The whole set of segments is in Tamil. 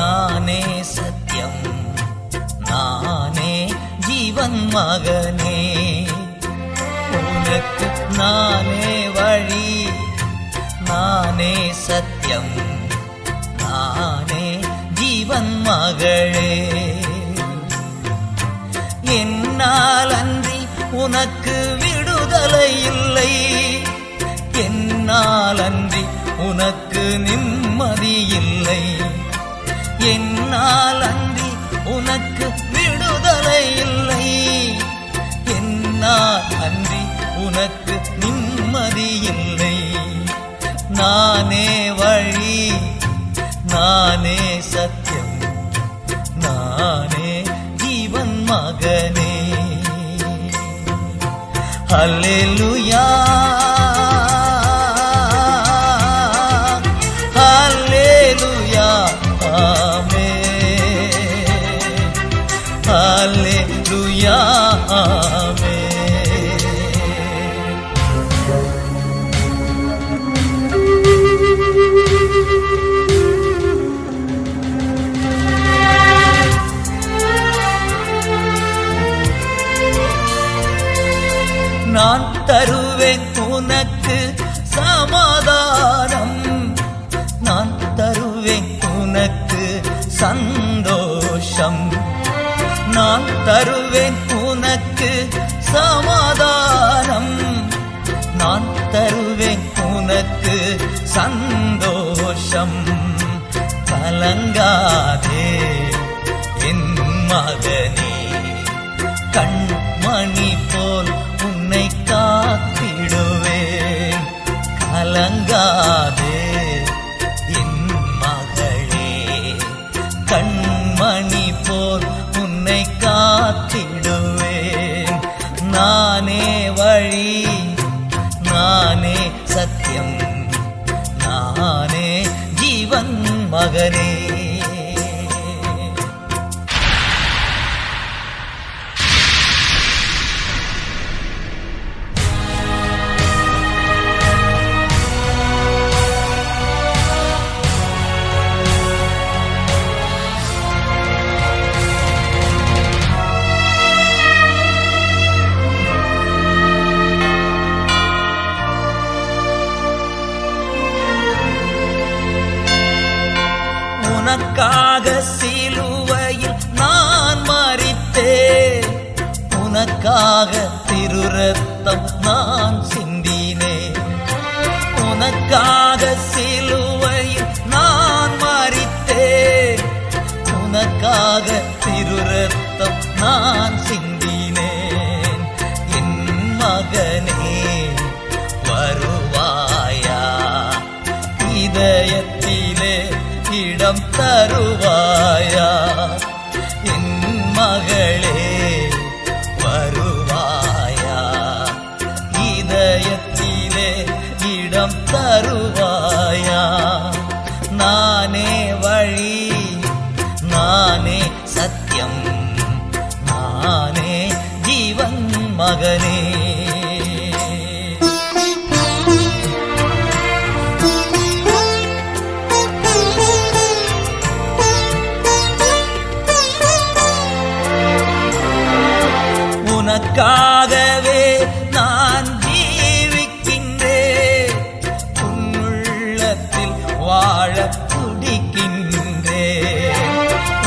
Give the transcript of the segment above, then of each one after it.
நானே சத்தியம், நானே ஜீவன் மகனே. உனக்கு நானே வழி, நானே சத்தியம், நானே ஜீவன் மகளே. என்னால் அன்றி உனக்கு விடுதலை இல்லை, என்னால் அன்றி உனக்கு நிம்மதி இல்லை, என்னால் அன்றி உனக்கு விடுதலை இல்லை, என்னால் அன்றி உனக்கு நிம்மதி இல்லை. நானே வழி, நானே சத்தியம், நானே ஜீவன் மகனே. ஹல்லேலூயா, ஹல்லேலூயா, ஆமென், ஹல்லேலூயா, ஆமென். நான் தருவேன் உனக்கு சமாதானம், நான் தருவேன் உனக்கு சந்தோஷம், நான் தருவேன் உனக்கு சமாதானம், நான் தருவேன் உனக்கு சந்தோஷம். கலங்காதே என் மகனே, கண்மணி போல் உன்னை காத்திடுவேன். கலங்காதே என் மகளே, கண்மணி போல் உன்னை காத்திடுவேன். நானே வழி, நானே சத்தியம், நானே ஜீவன் மகனே. உனக்காக சிலுவையில் நான் மரித்தேன், உனக்காக திருரத்தம் நான் சிந்தினேன். உனக்காக சிலுவையில் நான் மரித்தேன், உனக்காக திருரத்தம் நான் சிந்தினேன். என் மகனே வருவாயா, இதயத்திலே இடம் தருவாயா. என் மகளே வருவாயா, இதயத்திலே இடம் தருவாயா. நானே வழி, நானே சத்தியம், நானே ஜீவன் மகனே. உனக்காகவே நான் ஜீவிக்கின்றேன், உன்னுள்ளத்தில் வாழ துடிக்கின்றேன்.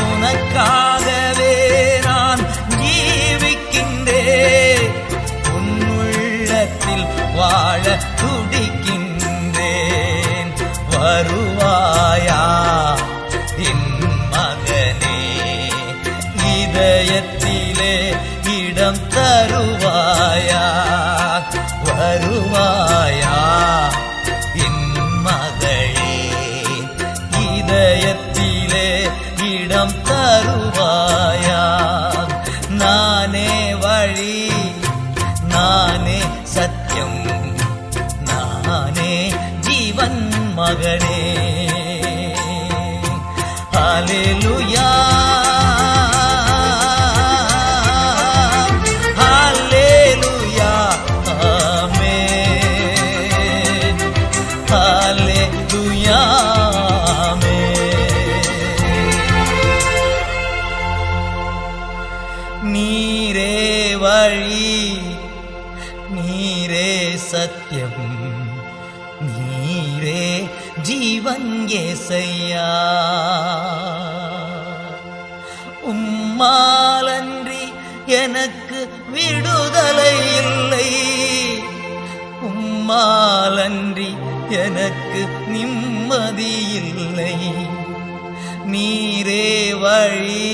உனக்காகவே நான் ஜீவிக்கின்றேன், உன்னுள்ளத்தில் வாழ துடிக்கின்றேன். வருவாயா என் மகனே, இதயத்திலே இடம் தருவாயா. வருவாயா என் மகளே, இதயத்திலே இடம் தருவாயா. நானே வழி, நானே சத்தியம், நானே ஜீவன் மகனே. ஹல்லேலூயா, Hallelujah, amen. வழி, நீரே சத்தியம், நீரே ஜீவன் ஏசையா. உம்மாலன்றி எனக்கு விடுதலை இல்லை, உம்மாலன்றி எனக்கு நிம்மதி இல்லை. நீரே வழி,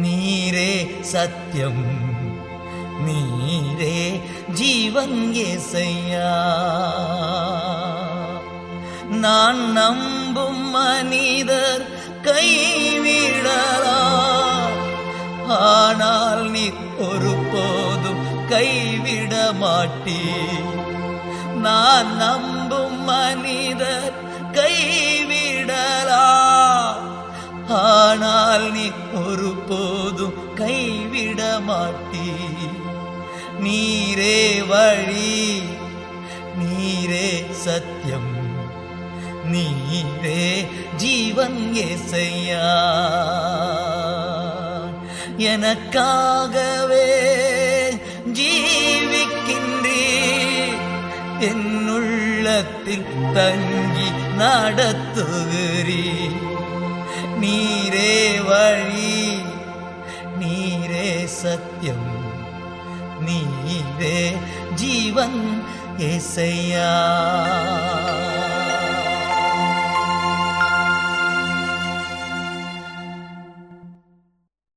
நீரே சத்தியம், நீரே ஜீவன் ஏசையா. நான் நம்பும் மனிதர் கைவிடலாம், ஆனால் நீர் ஒருபோதும் கைவிட மாட்டீர். நான் நம்பும் மனிதர் கைவிடலாம், ஆனால் நீ ஒருபோதும் கைவிட மாட்டீர். நீரே வழி, நீரே சத்தியம், நீரே ஜீவன் ஏசையா. எனக்காகவே ஜீவிக்கின்றீர், என்னுள்ளத்தில் தங்கி நடத்துகிறீர். நீரே வழி, நீரே சத்தியம், நீரே ஜீவன் ஏசையா.